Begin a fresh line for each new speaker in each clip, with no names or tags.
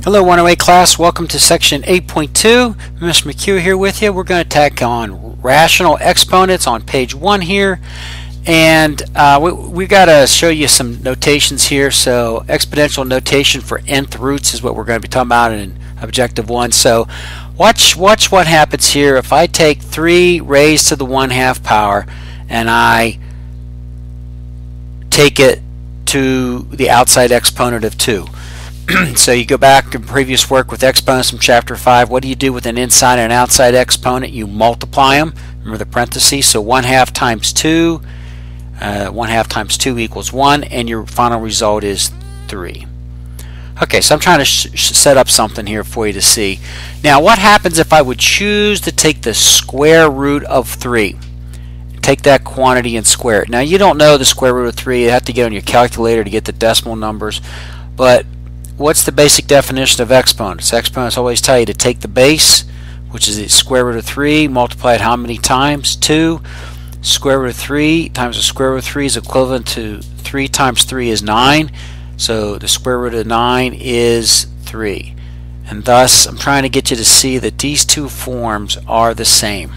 Hello 108 class, welcome to section 8.2. Mr. McHugh here with you. We're going to tack on rational exponents on page 1 here, and we got to show you some notations here. So exponential notation for nth roots is what we're going to be talking about in objective 1. So watch what happens here if I take 3 raised to the 1/2 power and I take it to the outside exponent of 2. So you go back in previous work with exponents from chapter 5. What do you do with an inside and an outside exponent? You multiply them. Remember the parentheses. So 1/2 times 2, 1/2 times 2 equals 1, and your final result is 3. Okay, so I'm trying to set up something here for you to see. Now, what happens if I would choose to take the square root of 3? Take that quantity and square it. Now, you don't know the square root of 3. You have to get on your calculator to get the decimal numbers, but what's the basic definition of exponents? Exponents always tell you to take the base, which is the square root of 3, multiply it how many times? 2. Square root of 3 times the square root of 3 is equivalent to 3 times 3 is 9. So the square root of 9 is 3. And thus, I'm trying to get you to see that these two forms are the same.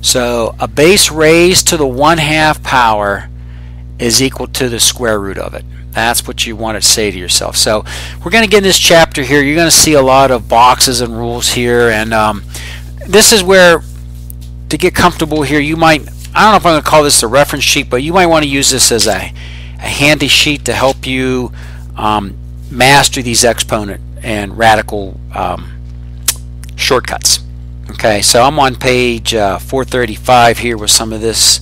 So a base raised to the 1/2 power is equal to the square root of it. That's what you want to say to yourself. So we're going to get in this chapter here. You're going to see a lot of boxes and rules here, and this is where, to get comfortable here, you might, I don't know if I'm going to call this a reference sheet, but you might want to use this as a handy sheet to help you master these exponent and radical shortcuts. Okay, so I'm on page 435 here with some of this.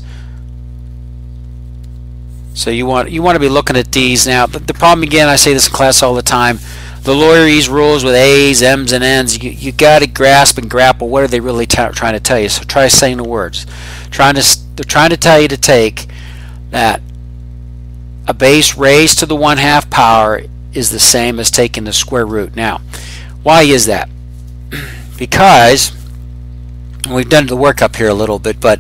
So you want to be looking at these. Now the problem, again, I say this in class all the time, the lawyerese rules with A's, M's, and N's, you got to grasp and grapple what are they really trying to tell you. So try saying the words. They're trying to tell you to take that a base raised to the 1/2 power is the same as taking the square root. Now, why is that? Because we've done the work up here a little bit, but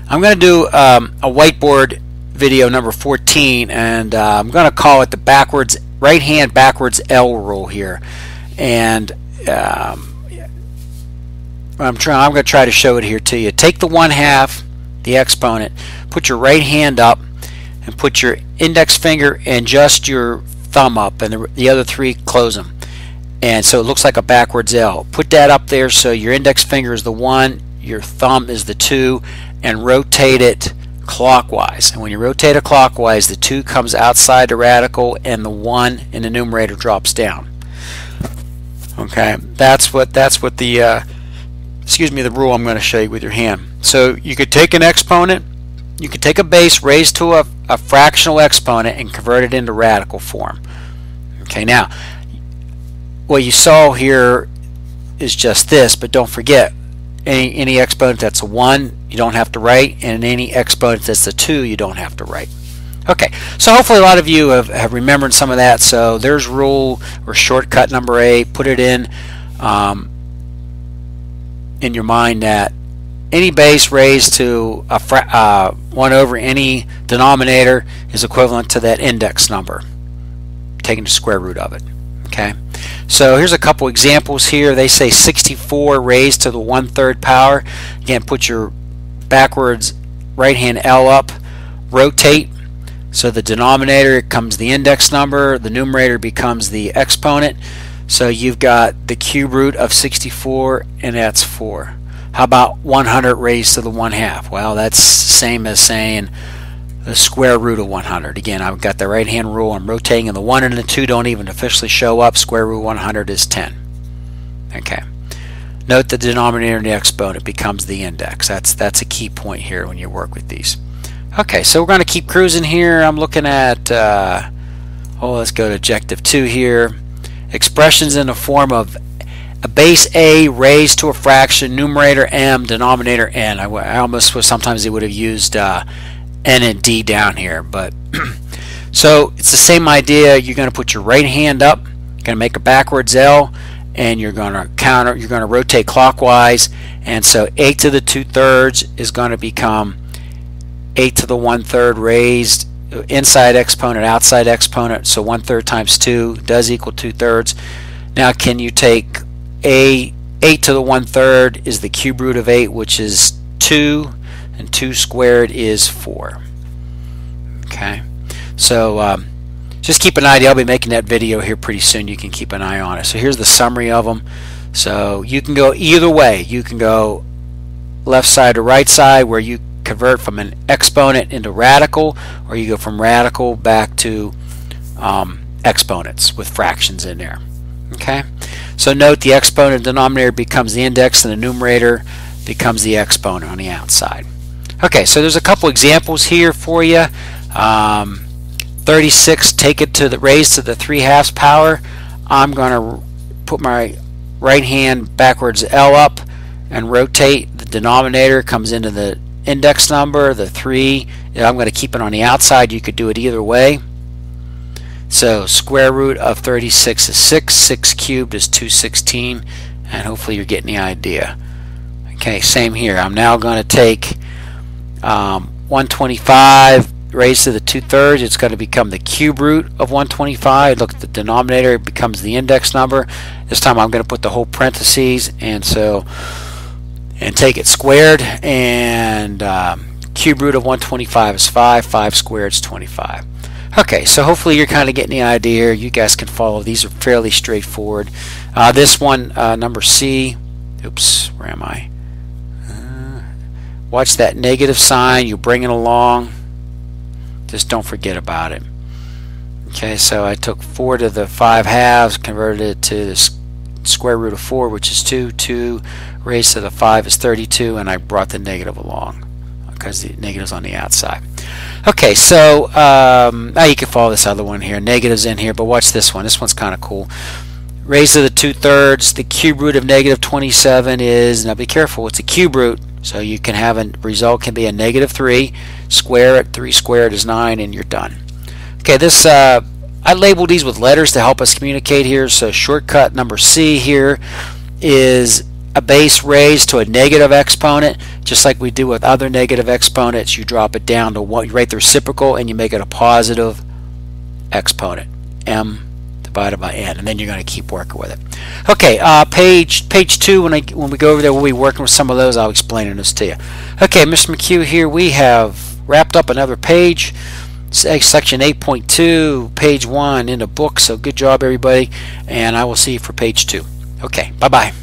I'm going to do a whiteboard video number 14, and I'm going to call it the right hand backwards L rule here, and I'm going to try to show it here to you. Take the 1/2, the exponent, put your right hand up and put your index finger and just your thumb up, and the other 3 close them, and so it looks like a backwards L. Put that up there so your index finger is the 1, your thumb is the 2, and rotate it clockwise. And when you rotate it clockwise, the 2 comes outside the radical and the 1 in the numerator drops down. Okay, that's what the the rule I'm going to show you with your hand. So you could take an exponent, you could take a base raised to a fractional exponent and convert it into radical form. Okay, now what you saw here is just this, but don't forget, any exponent that's a 1 you don't have to write, and any exponent that's a 2 you don't have to write. Okay, so hopefully a lot of you have remembered some of that. So there's rule or shortcut number A. Put it in your mind that any base raised to a 1 over any denominator is equivalent to that index number, taking the square root of it. Okay, so here's a couple examples here. They say 64 raised to the 1/3 power. Again, put your backwards right hand L up, rotate, so the denominator becomes the index number, the numerator becomes the exponent. So you've got the cube root of 64, and that's 4. How about 100 raised to the 1/2? Well, that's the same as saying the square root of 100. Again, I've got the right hand rule. I'm rotating, and the 1 and the 2 don't even officially show up. Square root of 100 is 10. Okay. Note the denominator and the exponent becomes the index. That's a key point here when you work with these. Okay, so we're going to keep cruising here. I'm looking at, let's go to objective 2 here. Expressions in the form of a base A raised to a fraction, numerator M, denominator N. I almost wish sometimes they would have used N and D down here, but so it's the same idea. You're going to put your right hand up, you're going to make a backwards L, and you're going to rotate clockwise, and so 8 to the 2/3 is going to become 8 to the 1/3 raised, inside exponent, outside exponent, so 1/3 times 2 does equal 2/3. Now can you take 8 to the 1/3 is the cube root of 8, which is 2, and 2 squared is 4. Okay, so just keep an eye. I'll be making that video here pretty soon. You can keep an eye on it. So here's the summary of them. So you can go either way. You can go left side to right side, where you convert from an exponent into radical, or you go from radical back to exponents with fractions in there. Okay, so note the exponent denominator becomes the index and the numerator becomes the exponent on the outside. Okay, so there's a couple examples here for you. 36, take it to the raised to the 3/2 power. I'm going to put my right hand backwards L up and rotate. The denominator comes into the index number, the 3. I'm going to keep it on the outside. You could do it either way. So square root of 36 is 6. 6 cubed is 216. And hopefully you're getting the idea. Okay, same here. I'm now going to take 125 raised to the 2/3. It's going to become the cube root of 125. Look at the denominator, it becomes the index number. This time I'm going to put the whole parentheses, and take it squared, and cube root of 125 is 5. 5 squared is 25. Okay, so hopefully you're kind of getting the idea here. You guys can follow. These are fairly straightforward. This one, number C. Oops, where am I? Watch that negative sign. You bring it along. Just don't forget about it. Okay, so I took 4 to the 5/2, converted it to the square root of 4, which is 2. 2 raised to the 5 is 32, and I brought the negative along because the negative's on the outside. Okay, so now you can follow this other one here. Negatives in here, but watch this one. This one's kind of cool. Raised to the 2/3, the cube root of negative 27 is, now be careful, it's a cube root, so you can have a result can be a negative 3. Square it, 3 squared is 9, and you're done. Okay, this I labeled these with letters to help us communicate here. So shortcut number C here is a base raised to a negative exponent. Just like we do with other negative exponents, you drop it down to 1, you write the reciprocal, and you make it a positive exponent, m divided by n, and then you're going to keep working with it. Okay, page 2. When we go over there, we'll be working with some of those. I'll explain this to you. Okay, Mr. McHugh here. We have wrapped up another page, section 8.2, page 1 in the book. So good job, everybody, and I will see you for page 2. Okay, bye bye.